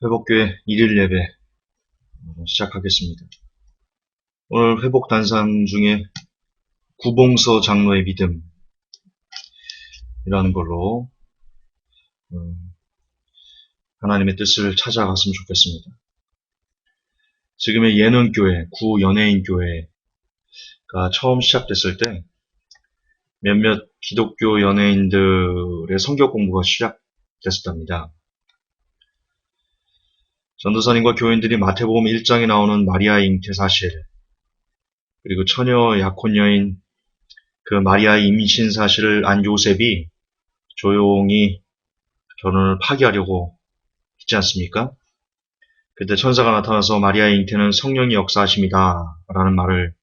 회복교회 일일 예배 시작하겠습니다. 오늘 회복 단상 중에 구봉서 장로의 믿음이라는 걸로 하나님의 뜻을 찾아갔으면 좋겠습니다. 지금의 예능교회, 구연예인교회가 처음 시작됐을 때 몇몇 기독교 연예인들의 성경 공부가 시작됐었답니다. 전도사님과 교인들이 마태복음 1장에 나오는 마리아의 잉태 사실, 그리고 처녀 약혼 여인 그 마리아의 임신 사실을 안 요셉이 조용히 결혼을 파기하려고 했지 않습니까? 그때 천사가 나타나서 마리아의 잉태는 성령이 역사하심이다 라는 말을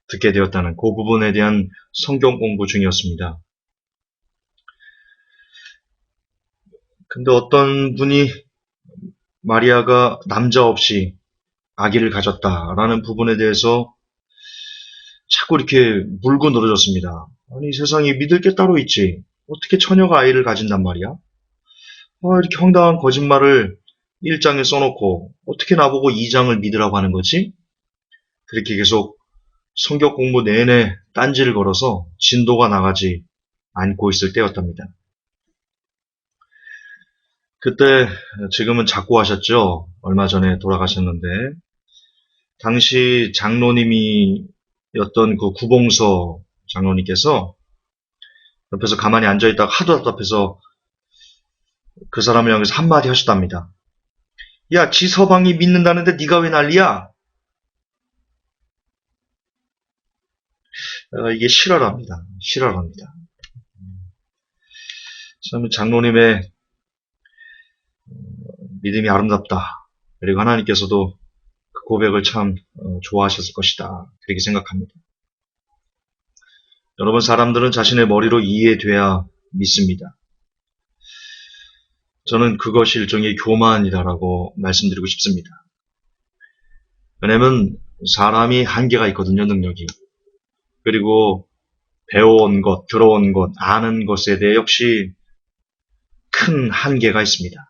듣게 되었다는 그 부분에 대한 성경 공부 중이었습니다. 근데 어떤 분이 마리아가 남자 없이 아기를 가졌다라는 부분에 대해서 자꾸 이렇게 물고 늘어졌습니다. 아니, 세상에 믿을 게 따로 있지. 어떻게 처녀가 아이를 가진단 말이야? 이렇게 황당한 거짓말을 1장에 써놓고 어떻게 나보고 2장을 믿으라고 하는 거지? 그렇게 계속 성경 공부 내내 딴지를 걸어서 진도가 나가지 않고 있을 때였답니다. 그때 지금은 작고하셨죠? 얼마 전에 돌아가셨는데 당시 장로님이었던 그 구봉서 장로님께서 옆에서 가만히 앉아있다가 하도 답답해서 그 사람을 향해서 한마디 하셨답니다. 야, 지 서방이 믿는다는데 네가 왜 난리야? 이게 실화랍니다. 실화랍니다. 참 장로님의 믿음이 아름답다. 그리고 하나님께서도 그 고백을 참 좋아하셨을 것이다. 그렇게 생각합니다. 여러분, 사람들은 자신의 머리로 이해돼야 믿습니다. 저는 그것이 일종의 교만이다라고 말씀드리고 싶습니다. 왜냐면 사람이 한계가 있거든요, 능력이. 그리고 배워온 것, 들어온 것, 아는 것에 대해 역시 큰 한계가 있습니다.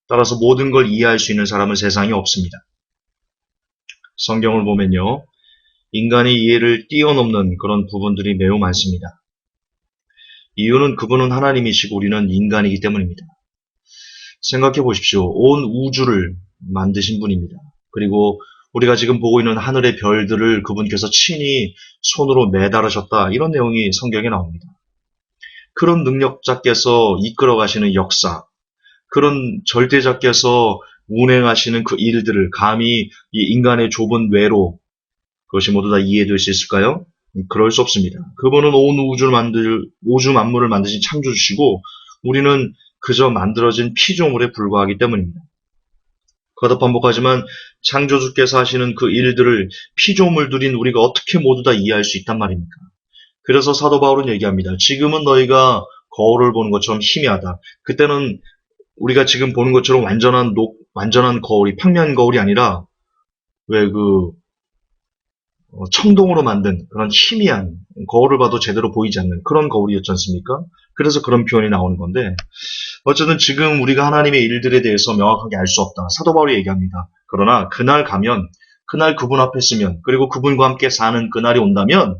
따라서 모든 걸 이해할 수 있는 사람은 세상에 없습니다. 성경을 보면요, 인간의 이해를 뛰어넘는 그런 부분들이 매우 많습니다. 이유는 그분은 하나님이시고 우리는 인간이기 때문입니다. 생각해 보십시오. 온 우주를 만드신 분입니다. 그리고 우리가 지금 보고 있는 하늘의 별들을 그분께서 친히 손으로 매달으셨다. 이런 내용이 성경에 나옵니다. 그런 능력자께서 이끌어 가시는 역사, 그런 절대자께서 운행하시는 그 일들을 감히 이 인간의 좁은 뇌로 그것이 모두 다 이해될 수 있을까요? 그럴 수 없습니다. 그분은 온 우주 만물을 만드신 창조주시고 우리는 그저 만들어진 피조물에 불과하기 때문입니다. 거듭 반복하지만 창조주께서 하시는 그 일들을 피조물들인 우리가 어떻게 모두 다 이해할 수 있단 말입니까? 그래서 사도 바울은 얘기합니다. 지금은 너희가 거울을 보는 것처럼 희미하다. 그때는 우리가 지금 보는 것처럼 완전한 거울이, 평면 거울이 아니라 왜 청동으로 만든 그런 희미한, 거울을 봐도 제대로 보이지 않는 그런 거울이었지 않습니까? 그래서 그런 표현이 나오는 건데, 어쨌든 지금 우리가 하나님의 일들에 대해서 명확하게 알 수 없다. 사도 바울이 얘기합니다. 그러나 그날 가면, 그날 그분 앞에 서면, 그리고 그분과 함께 사는 그날이 온다면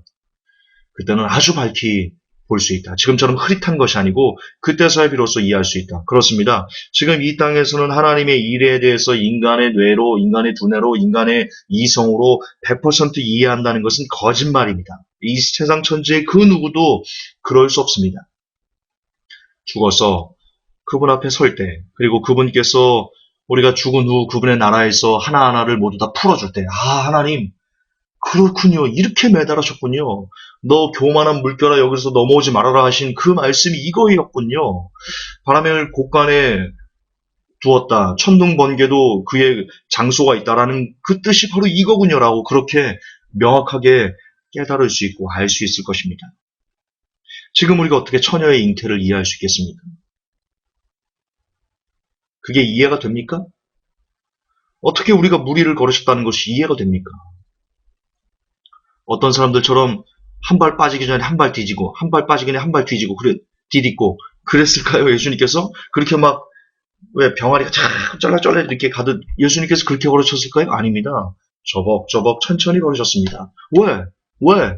그때는 아주 밝히 볼 수 있다. 지금처럼 흐릿한 것이 아니고 그때서야 비로소 이해할 수 있다. 그렇습니다. 지금 이 땅에서는 하나님의 일에 대해서 인간의 뇌로, 인간의 두뇌로, 인간의 이성으로 100% 이해한다는 것은 거짓말입니다. 이 세상 천지의 그 누구도 그럴 수 없습니다. 죽어서 그분 앞에 설 때, 그리고 그분께서 우리가 죽은 후 그분의 나라에서 하나하나를 모두 다 풀어줄 때, 하나님, 그렇군요. 이렇게 매달으셨군요. 너 교만한 물결아 여기서 넘어오지 말아라 하신 그 말씀이 이거였군요. 바람을 곳간에 두었다. 천둥 번개도 그의 장소가 있다라는 그 뜻이 바로 이거군요라고 그렇게 명확하게 깨달을 수 있고 알 수 있을 것입니다. 지금 우리가 어떻게 처녀의 잉태를 이해할 수 있겠습니까? 그게 이해가 됩니까? 어떻게 우리가 무리를 걸으셨다는 것이 이해가 됩니까? 어떤 사람들처럼 한 발 빠지기 전에 한 발 뒤지고, 한 발 빠지기 전에 한 발 뒤지고, 디딛고, 그랬을까요? 예수님께서? 그렇게 막 왜 병아리가 쫙 쫄락쫄락 이렇게 가듯 예수님께서 그렇게 걸으셨을까요? 아닙니다. 저벅저벅 천천히 걸으셨습니다. 왜? 왜?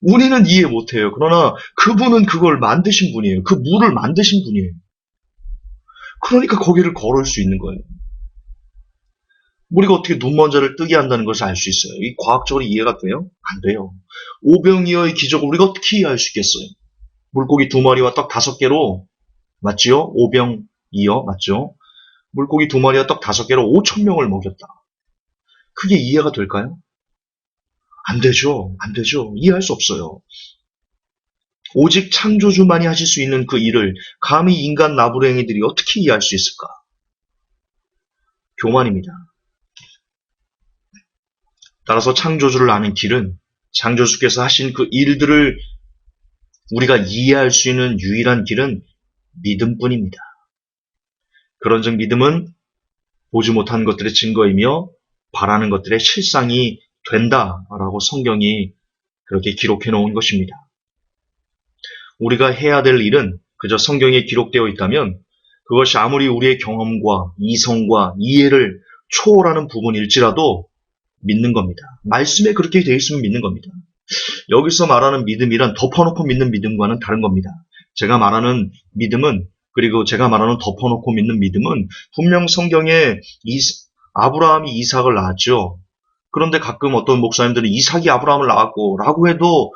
우리는 이해 못해요. 그러나 그분은 그걸 만드신 분이에요. 그 물을 만드신 분이에요. 그러니까 거기를 걸을 수 있는 거예요. 우리가 어떻게 눈먼저를 뜨게 한다는 것을 알 수 있어요. 이 과학적으로 이해가 돼요? 안 돼요. 오병이어의 기적을 우리가 어떻게 이해할 수 있겠어요? 물고기 2마리와 떡 5개로, 맞지요? 오병이어, 맞죠? 물고기 2마리와 떡 5개로 5,000명을 먹였다. 그게 이해가 될까요? 안 되죠. 안 되죠. 이해할 수 없어요. 오직 창조주만이 하실 수 있는 그 일을 감히 인간 나부랭이들이 어떻게 이해할 수 있을까? 교만입니다. 따라서 창조주를 아는 길은 창조주께서 하신 그 일들을 우리가 이해할 수 있는 유일한 길은 믿음뿐입니다. 그런즉 믿음은 보지 못한 것들의 증거이며 바라는 것들의 실상이 된다라고 성경이 그렇게 기록해 놓은 것입니다. 우리가 해야 될 일은 그저 성경에 기록되어 있다면 그것이 아무리 우리의 경험과 이성과 이해를 초월하는 부분일지라도 믿는 겁니다. 말씀에 그렇게 되어 있으면 믿는 겁니다. 여기서 말하는 믿음이란 덮어놓고 믿는 믿음과는 다른 겁니다. 제가 말하는 믿음은, 그리고 제가 말하는 덮어놓고 믿는 믿음은 분명 성경에 아브라함이 이삭을 낳았죠. 그런데 가끔 어떤 목사님들은 이삭이 아브라함을 낳았고 라고 해도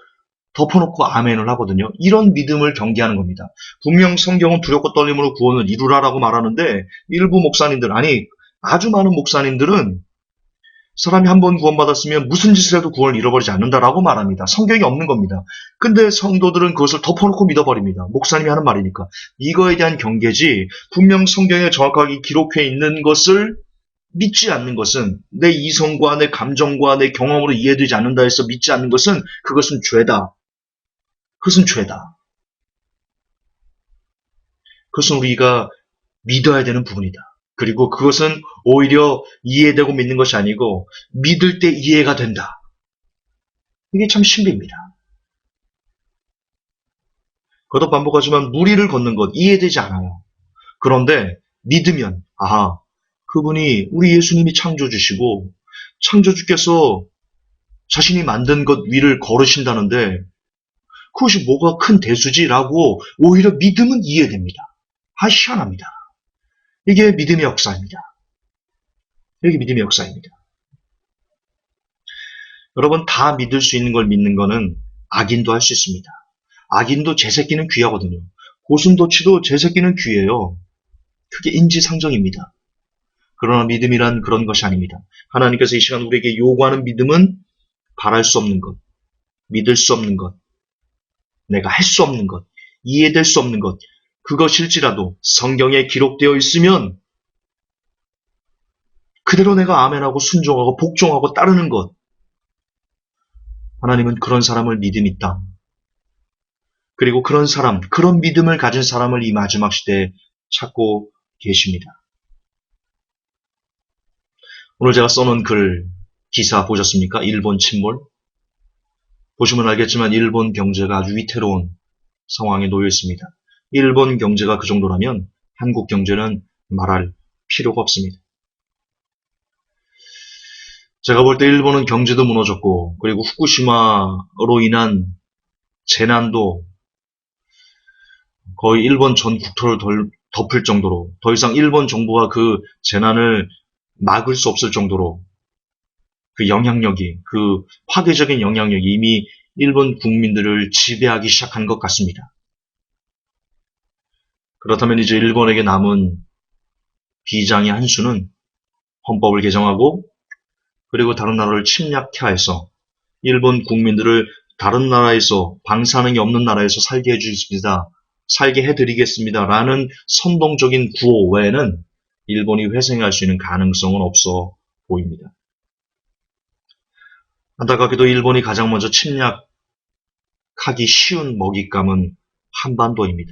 덮어놓고 아멘을 하거든요. 이런 믿음을 경계하는 겁니다. 분명 성경은 두렵고 떨림으로 구원을 이루라라고 말하는데 일부 목사님들, 아니 아주 많은 목사님들은 사람이 한 번 구원받았으면 무슨 짓을 해도 구원을 잃어버리지 않는다라고 말합니다. 성경이 없는 겁니다. 근데 성도들은 그것을 덮어놓고 믿어버립니다. 목사님이 하는 말이니까. 이거에 대한 경계지, 분명 성경에 정확하게 기록해 있는 것을 믿지 않는 것은, 내 이성과 내 감정과 내 경험으로 이해되지 않는다 해서 믿지 않는 것은, 그것은 죄다. 그것은 죄다. 그것은 우리가 믿어야 되는 부분이다. 그리고 그것은 오히려 이해되고 믿는 것이 아니고 믿을 때 이해가 된다. 이게 참 신비입니다. 거듭 반복하지만 무리를 걷는 것 이해되지 않아요. 그런데 믿으면 아하, 그분이 우리 예수님이 창조주시고 창조주께서 자신이 만든 것 위를 걸으신다는데 그것이 뭐가 큰 대수지라고 오히려 믿으면 이해됩니다. 아, 희한합니다. 이게 믿음의 역사입니다. 이게 믿음의 역사입니다. 여러분, 다 믿을 수 있는 걸 믿는 거는 악인도 할 수 있습니다. 악인도 제 새끼는 귀하거든요. 고슴도치도 제 새끼는 귀해요. 그게 인지상정입니다. 그러나 믿음이란 그런 것이 아닙니다. 하나님께서 이 시간 우리에게 요구하는 믿음은 바랄 수 없는 것, 믿을 수 없는 것, 내가 할 수 없는 것, 이해될 수 없는 것, 그것일지라도 성경에 기록되어 있으면 그대로 내가 아멘하고 순종하고 복종하고 따르는 것. 하나님은 그런 사람을 믿음있다. 그리고 그런 사람, 그런 믿음을 가진 사람을 이 마지막 시대에 찾고 계십니다. 오늘 제가 써놓은 글, 기사 보셨습니까? 일본 침몰. 보시면 알겠지만 일본 경제가 아주 위태로운 상황에 놓여 있습니다. 일본 경제가 그 정도라면 한국 경제는 말할 필요가 없습니다. 제가 볼 때 일본은 경제도 무너졌고, 그리고 후쿠시마로 인한 재난도 거의 일본 전 국토를 덮을 정도로, 더 이상 일본 정부가 그 재난을 막을 수 없을 정도로 그 영향력이, 그 파괴적인 영향력이 이미 일본 국민들을 지배하기 시작한 것 같습니다. 그렇다면 이제 일본에게 남은 비장의 한 수는 헌법을 개정하고 그리고 다른 나라를 침략해서 일본 국민들을 다른 나라에서 방사능이 없는 나라에서 살게 해주겠습니다. 살게 해드리겠습니다. 라는 선동적인 구호 외에는 일본이 회생할 수 있는 가능성은 없어 보입니다. 안타깝게도 일본이 가장 먼저 침략하기 쉬운 먹잇감은 한반도입니다.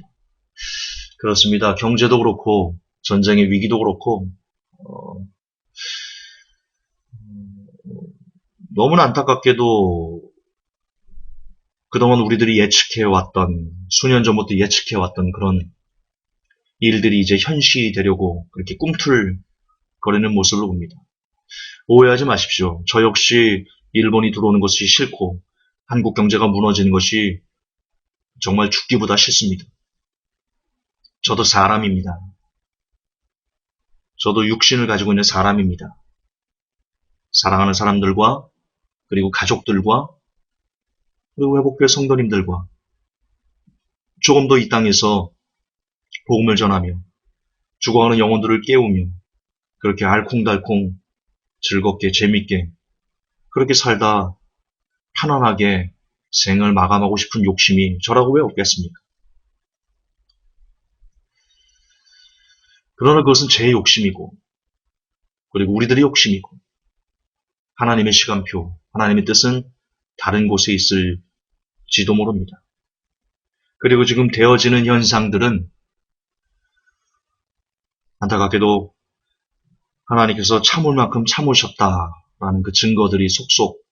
그렇습니다. 경제도 그렇고 전쟁의 위기도 그렇고 너무나 안타깝게도 그동안 우리들이 예측해왔던, 수년 전부터 예측해왔던 그런 일들이 이제 현실이 되려고 그렇게 꿈틀거리는 모습을 봅니다. 오해하지 마십시오. 저 역시 일본이 들어오는 것이 싫고 한국 경제가 무너지는 것이 정말 죽기보다 싫습니다. 저도 사람입니다. 저도 육신을 가지고 있는 사람입니다. 사랑하는 사람들과 그리고 가족들과 그리고 회복교회 성도님들과 조금 더 이 땅에서 복음을 전하며 죽어가는 영혼들을 깨우며 그렇게 알콩달콩 즐겁게 재밌게 그렇게 살다 편안하게 생을 마감하고 싶은 욕심이 저라고 왜 없겠습니까? 그러나 그것은 제 욕심이고 그리고 우리들의 욕심이고 하나님의 시간표, 하나님의 뜻은 다른 곳에 있을지도 모릅니다. 그리고 지금 되어지는 현상들은 안타깝게도 하나님께서 참을 만큼 참으셨다라는 그 증거들이 속속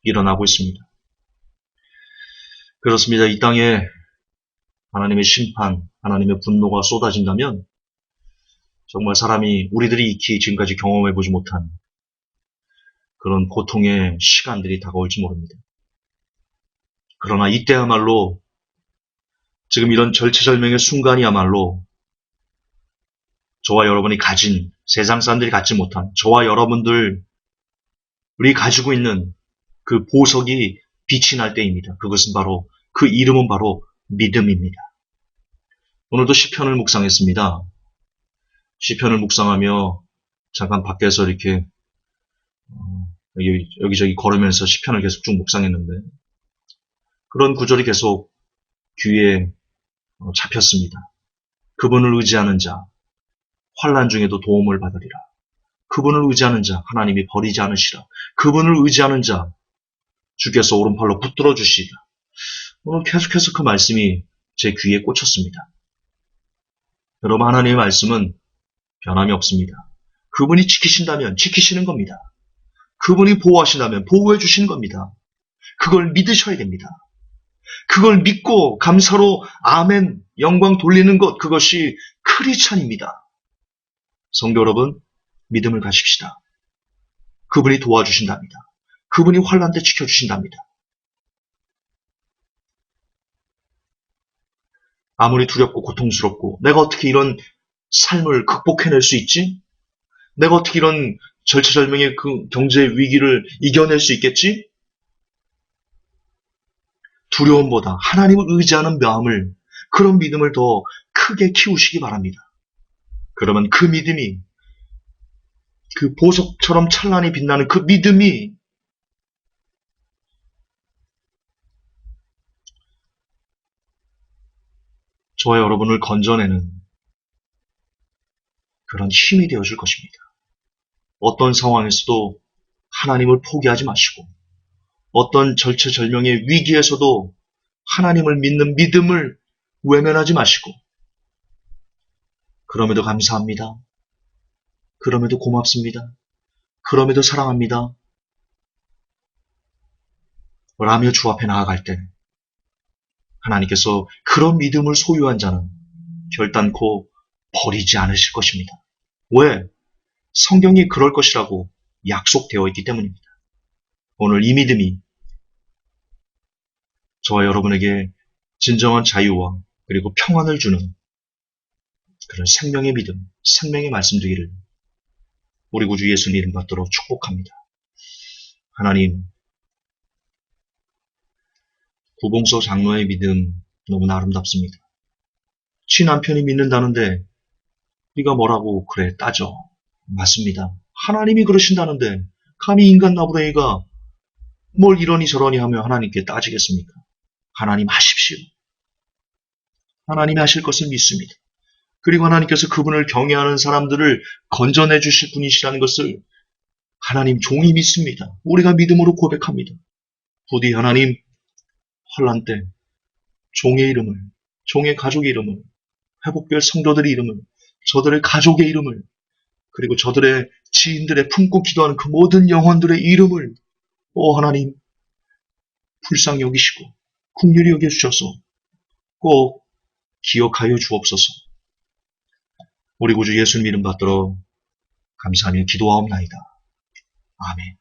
일어나고 있습니다. 그렇습니다. 이 땅에 하나님의 심판, 하나님의 분노가 쏟아진다면 정말 사람이 우리들이 익히 지금까지 경험해보지 못한 그런 고통의 시간들이 다가올지 모릅니다. 그러나 이때야말로 지금 이런 절체절명의 순간이야말로 저와 여러분이 가진 세상 사람들이 갖지 못한 저와 여러분들이 가지고 있는 그 보석이 빛이 날 때입니다. 그것은 바로 그 이름은 바로 믿음입니다. 오늘도 시편을 묵상했습니다. 시편을 묵상하며 잠깐 밖에서 이렇게 여기저기 걸으면서 시편을 계속 쭉 묵상했는데 그런 구절이 계속 귀에 잡혔습니다. 그분을 의지하는 자 환난 중에도 도움을 받으리라. 그분을 의지하는 자 하나님이 버리지 않으시라. 그분을 의지하는 자 주께서 오른팔로 붙들어 주시리라. 오늘 계속해서 그 말씀이 제 귀에 꽂혔습니다. 여러분 하나님의 말씀은 변함이 없습니다. 그분이 지키신다면 지키시는 겁니다. 그분이 보호하신다면 보호해 주시는 겁니다. 그걸 믿으셔야 됩니다. 그걸 믿고 감사로 아멘 영광 돌리는 것 그것이 크리스찬입니다. 성도 여러분 믿음을 가십시다. 그분이 도와주신답니다. 그분이 환난 때 지켜주신답니다. 아무리 두렵고 고통스럽고 내가 어떻게 이런 삶을 극복해낼 수 있지? 내가 어떻게 이런 절체절명의 그 경제 위기를 이겨낼 수 있겠지? 두려움보다 하나님을 의지하는 마음을 그런 믿음을 더 크게 키우시기 바랍니다. 그러면 그 믿음이 그 보석처럼 찬란히 빛나는 그 믿음이 저와 여러분을 건져내는 그런 힘이 되어줄 것입니다. 어떤 상황에서도 하나님을 포기하지 마시고 어떤 절체절명의 위기에서도 하나님을 믿는 믿음을 외면하지 마시고 그럼에도 감사합니다. 그럼에도 고맙습니다. 그럼에도 사랑합니다. 라며 주 앞에 나아갈 때 하나님께서 그런 믿음을 소유한 자는 결단코 버리지 않으실 것입니다. 왜? 성경이 그럴 것이라고 약속되어 있기 때문입니다. 오늘 이 믿음이 저와 여러분에게 진정한 자유와 그리고 평안을 주는 그런 생명의 믿음, 생명의 말씀 되기를 우리 구주 예수님 이름 받도록 축복합니다. 하나님, 구봉서 장로의 믿음 너무나 아름답습니다. 친남편이 믿는다는데 네가 뭐라고 그래 따져. 맞습니다. 하나님이 그러신다는데 감히 인간 나부랭이가 뭘 이러니 저러니 하며 하나님께 따지겠습니까? 하나님 하십시오. 하나님이 하실 것을 믿습니다. 그리고 하나님께서 그분을 경외하는 사람들을 건져내 주실 분이시라는 것을 하나님 종이 믿습니다. 우리가 믿음으로 고백합니다. 부디 하나님 환난 때 종의 이름을, 종의 가족의 이름을, 회복될 성도들의 이름을, 저들의 가족의 이름을, 그리고 저들의 지인들의 품고 기도하는 그 모든 영혼들의 이름을 하나님 불쌍히 여기시고 긍휼히 여겨주셔서 꼭 기억하여 주옵소서. 우리 구주 예수님 이름 받들어 감사하며 기도하옵나이다. 아멘.